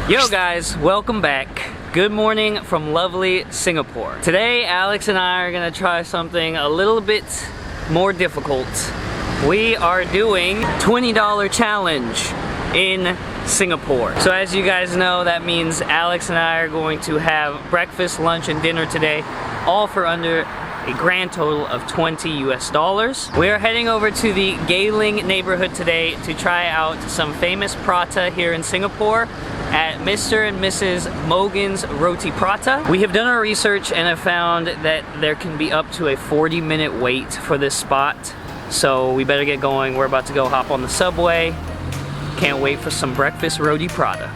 Yo guys, welcome back. Good morning from lovely Singapore. Today, Alex and I are gonna try something a little bit more difficult. We are doing $20 challenge in Singapore. So as you guys know, that means Alex and I are going to have breakfast, lunch, and dinner today, all for under a grand total of $20 US. We are heading over to the Geylang neighborhood today to try out some famous prata here in Singapore at Mr. and Mrs. Mogan's Roti Prata. We have done our research and have found that there can be up to a 40-minute wait for this spot. So we better get going. We're about to go hop on the subway. Can't wait for some breakfast Roti Prata.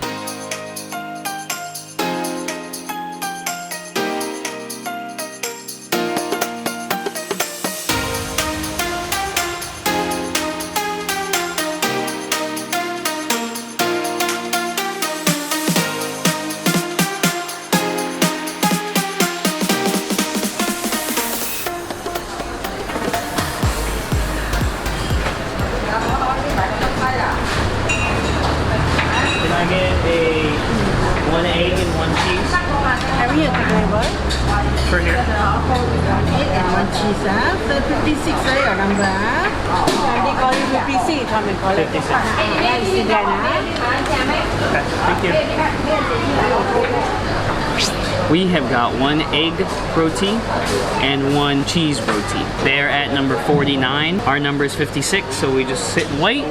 One egg and one cheese. Have you taken For here. 1 egg and 1 cheese, So 56 your number, They call you 56, come and call 56. Sit down, Okay, thank you. We have got 1 egg roti and 1 cheese roti. They're at number 49. Our number is 56, so we just sit and wait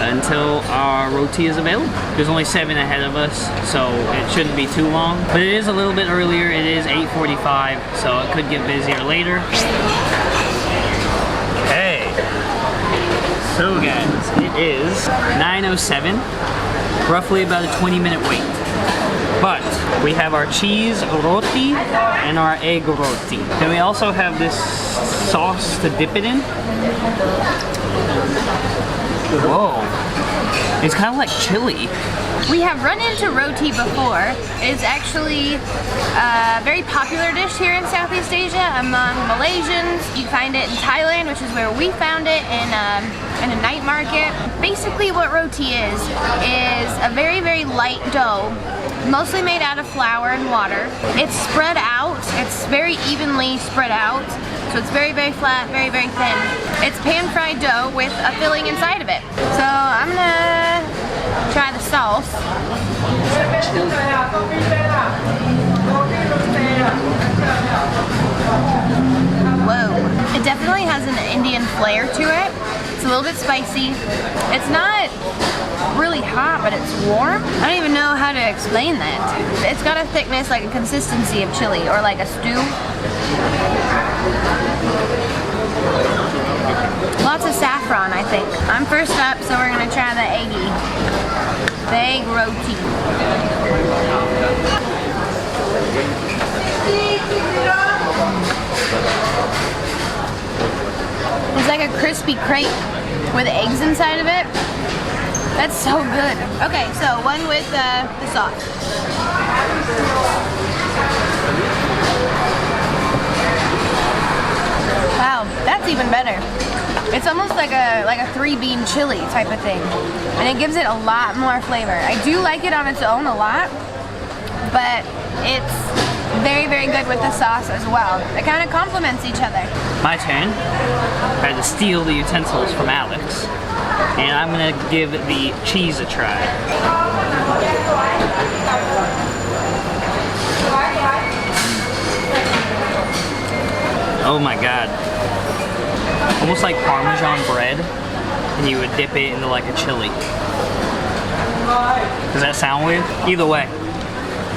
until our roti is available. There's only 7 ahead of us, so it shouldn't be too long. But it is a little bit earlier. It is 8:45, so it could get busier later. Okay. So guys, it is 9:07. Roughly about a 20-minute wait. But we have our cheese roti and our egg roti. Then we also have this sauce to dip it in. Whoa. It's kind of like chili. We have run into roti before. It's actually a very popular dish here in Southeast Asia among Malaysians. You find it in Thailand, which is where we found it, in a night market. Basically what roti is a very, very light dough, mostly made out of flour and water. It's spread out. It's very evenly spread out. So it's very, very flat, very, very thin. It's pan-fried dough with a filling inside of it. So I'm gonna try the sauce. Whoa. It definitely has an Indian flair to it. It's a little bit spicy. It's not really hot, but it's warm. I don't even know how to explain that. It's got a thickness, like a consistency of chili or like a stew. Lots of saffron, I think. I'm first up, so we're gonna try the eggy. The egg roti. It's like a crispy crepe with eggs inside of it. That's so good. Okay, so one with the sauce. Wow, that's even better. It's almost like a 3-bean chili type of thing. And it gives it a lot more flavor. I do like it on its own a lot, but it's very, very good with the sauce as well. It kind of complements each other. My turn. I had to steal the utensils from Alex. And I'm gonna give the cheese a try. Oh my god. Almost like Parmesan bread, and you would dip it into like a chili. Does that sound weird? Either way,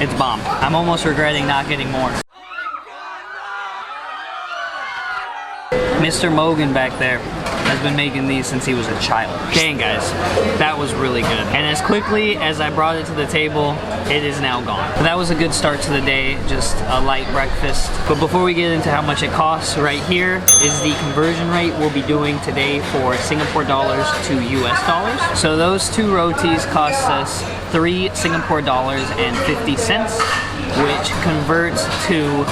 it's bomb. I'm almost regretting not getting more. Mr. Mogan back there has been making these since he was a child. Dang guys, that was really good. And as quickly as I brought it to the table, it is now gone. But that was a good start to the day, just a light breakfast. But before we get into how much it costs, right here is the conversion rate we'll be doing today for Singapore dollars to US dollars. So those 2 rotis cost us 3 Singapore dollars and 50 cents, which converts to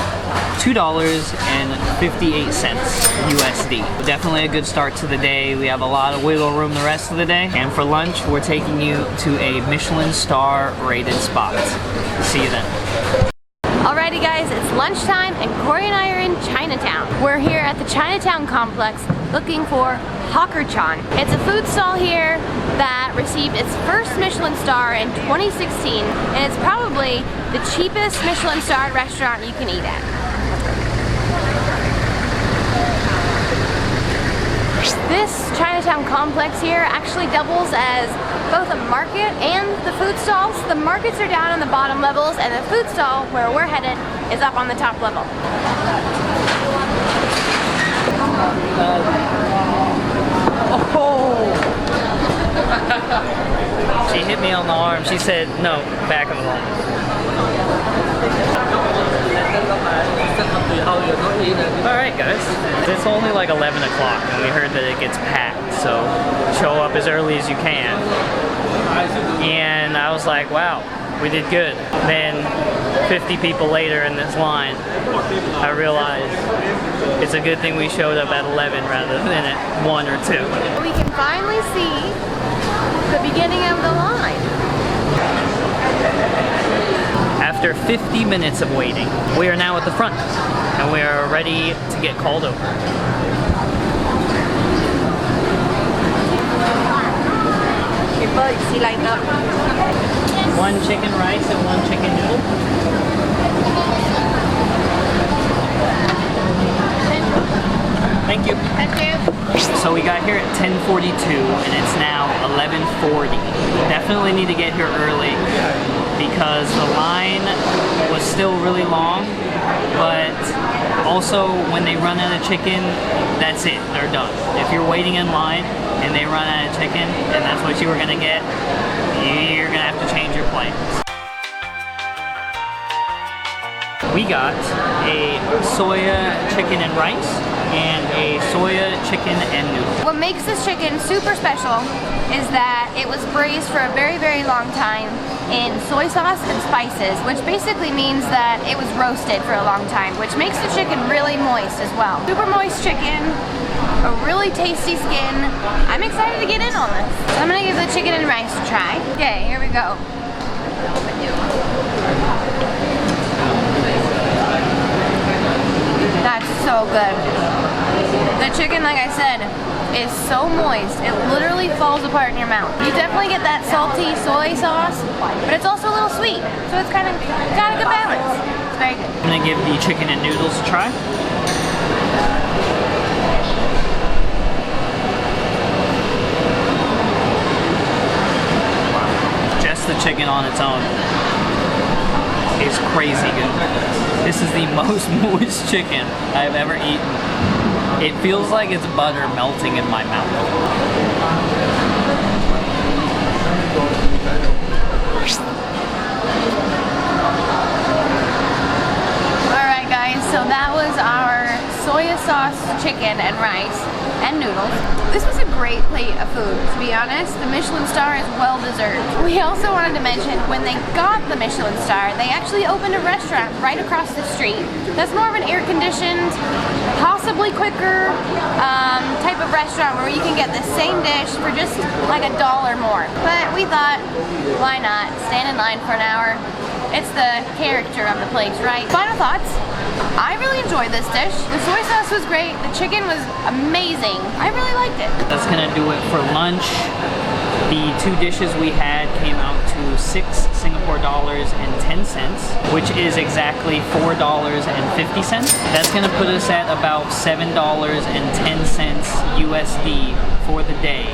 $2.58 USD. Definitely a good start to the day. We have a lot of wiggle room the rest of the day. And for lunch, we're taking you to a Michelin star rated spot. See you then. Alrighty guys, it's lunchtime and Corey and I are in Chinatown. We're here at the Chinatown complex looking for Hawker-chan. It's a food stall here that received its first Michelin star in 2016, and it's probably the cheapest Michelin starred restaurant you can eat at. This Chinatown complex here actually doubles as both a market and the food stalls. The markets are down on the bottom levels and the food stall, where we're headed, is up on the top level. She hit me on the arm. She said, no, back of the line. Alright guys, it's only like 11 o'clock and we heard that it gets packed, so show up as early as you can. And I was like, wow, we did good. Then 50 people later in this line, I realized it's a good thing we showed up at 11 rather than at 1 or 2. We can finally see the beginning of the line. After 50 minutes of waiting, we are now at the front and we are ready to get called over. Line up. 1 chicken rice and 1 chicken noodle. Thank you. Thank you. So we got here at 10:42 and it's now 11:40. Definitely need to get here early because the line was still really long, but also when they run out of chicken, that's it, they're done. If you're waiting in line and they run out of chicken and that's what you were gonna get, you're gonna have to change your plans. We got a soya chicken and rice and a soya chicken and noodle. What makes this chicken super special is that it was braised for a very, very long time in soy sauce and spices, which basically means that it was roasted for a long time, which makes the chicken really moist as well. Super moist chicken, a really tasty skin. I'm excited to get in on this. So I'm gonna give the chicken and rice a try. Okay, here we go. That's so good. The chicken, like I said, is so moist. It literally falls apart in your mouth. You definitely get that salty soy sauce, but it's also a little sweet. So it's kind of got a good balance. It's very good. I'm gonna give the chicken and noodles a try. Just the chicken on its own is crazy good. This is the most moist chicken I've ever eaten. It feels like it's butter melting in my mouth. Alright guys, so that was our soy sauce chicken and rice and noodles. This was a great plate of food, to be honest. The Michelin star is well deserved. We also wanted to mention when they got the Michelin star, they actually opened a restaurant right across the street. That's more of an air-conditioned, possibly quicker type of restaurant where you can get the same dish for just like $1 more. But we thought, why not? Stand in line for an hour. It's the character of the place, right? Final thoughts. I really enjoyed this dish. The soy sauce was great. The chicken was amazing. I really liked it. That's gonna do it for lunch. The 2 dishes we had came out to 6 Singapore dollars and 10 cents, which is exactly $4.50. That's gonna put us at about $7.10 USD for the day,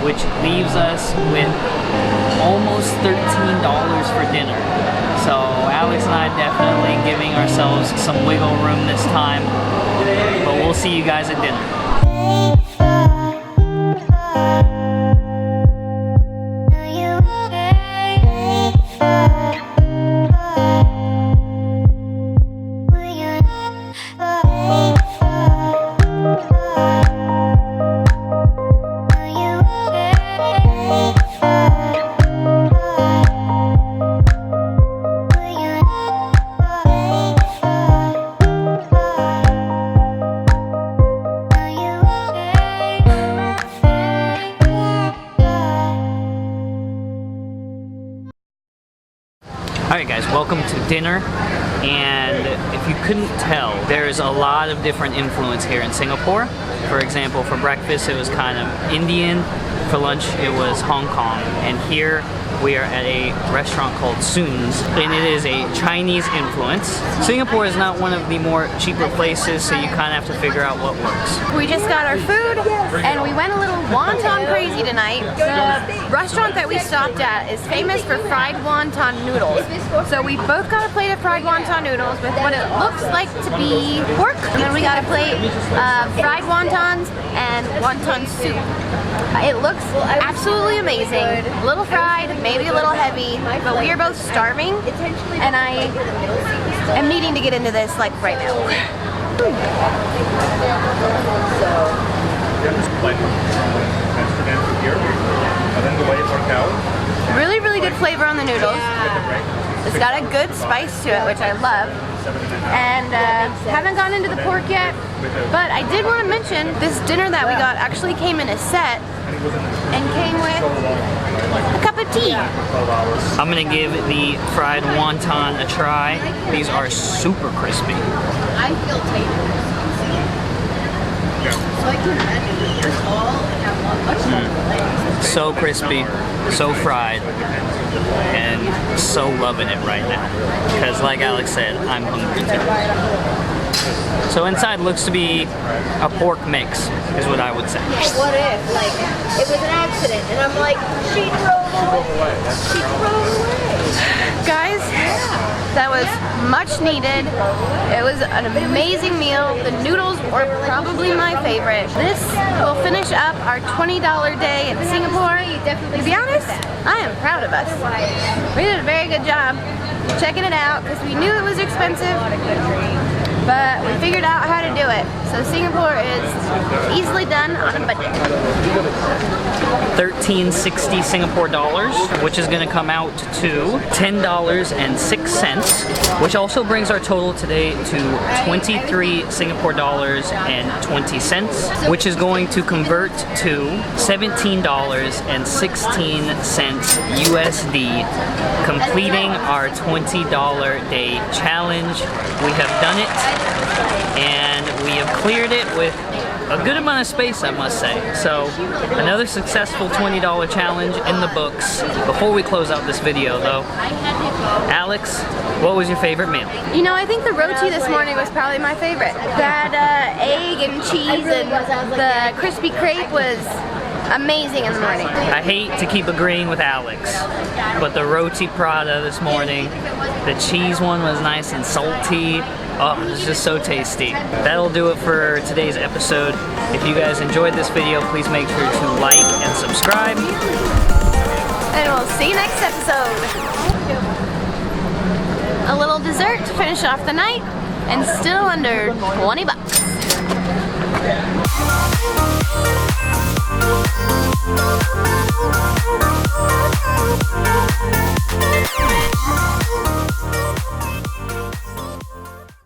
which leaves us with almost $13 for dinner. So Alex and I definitely giving ourselves some wiggle room this time, but we'll see you guys at dinner. Alright guys, welcome to dinner. And if you couldn't tell, there's a lot of different influence here in Singapore. For example, for breakfast it was kind of Indian, for lunch it was Hong Kong, and here we are at a restaurant called Soon's, and it is a Chinese influence. Singapore is not one of the more cheaper places, so you kind of have to figure out what works. We just got our food, and we went a little wonton crazy tonight. The restaurant that we stopped at is famous for fried wonton noodles. So we both got a plate of fried wonton noodles with what it looks like to be pork, and then we got a plate of fried wontons and wonton soup. It looks absolutely amazing. A little fried, maybe a little heavy, but we are both starving, and I am needing to get into this like right now. Really, really good flavor on the noodles. It's got a good spice to it, which I love. And haven't gone into the pork yet, but I did want to mention this dinner that we got actually came in a set and came with a cup of tea. I'm gonna give the fried wonton a try. These are super crispy. I feel tasty. So I can imagine you're tall and have much So crispy, so fried, and so loving it right now. Because like Alex said, I'm hungry too. So inside looks to be a pork mix, is what I would say. What if, like, it was an accident and I'm like, she drove away. She drove away. Guys, that was much needed. It was an amazing meal. The noodles were probably my favorite. This will finish up our $20 day in Singapore. To be honest, I am proud of us. We did a very good job checking it out because we knew it was expensive, but we figured out how to do it. So Singapore is easily done on a budget. 1360 Singapore dollars, which is going to come out to $10.06, which also brings our total today to 23 Singapore dollars and 20 cents, which is going to convert to $17.16 USD, completing our $20 day challenge. We have done it, and we have cleared it with a good amount of space, I must say. So another successful $20 challenge in the books. Before we close out this video though, Alex, what was your favorite meal? You know, I think the roti this morning was probably my favorite. That egg and cheese and the crispy crepe was amazing in the morning. I hate to keep agreeing with Alex, but the roti prata this morning, the cheese one was nice and salty. Oh, it's just so tasty. That'll do it for today's episode. If you guys enjoyed this video, please make sure to like and subscribe. And we'll see you next episode. A little dessert to finish off the night, and still under 20 bucks.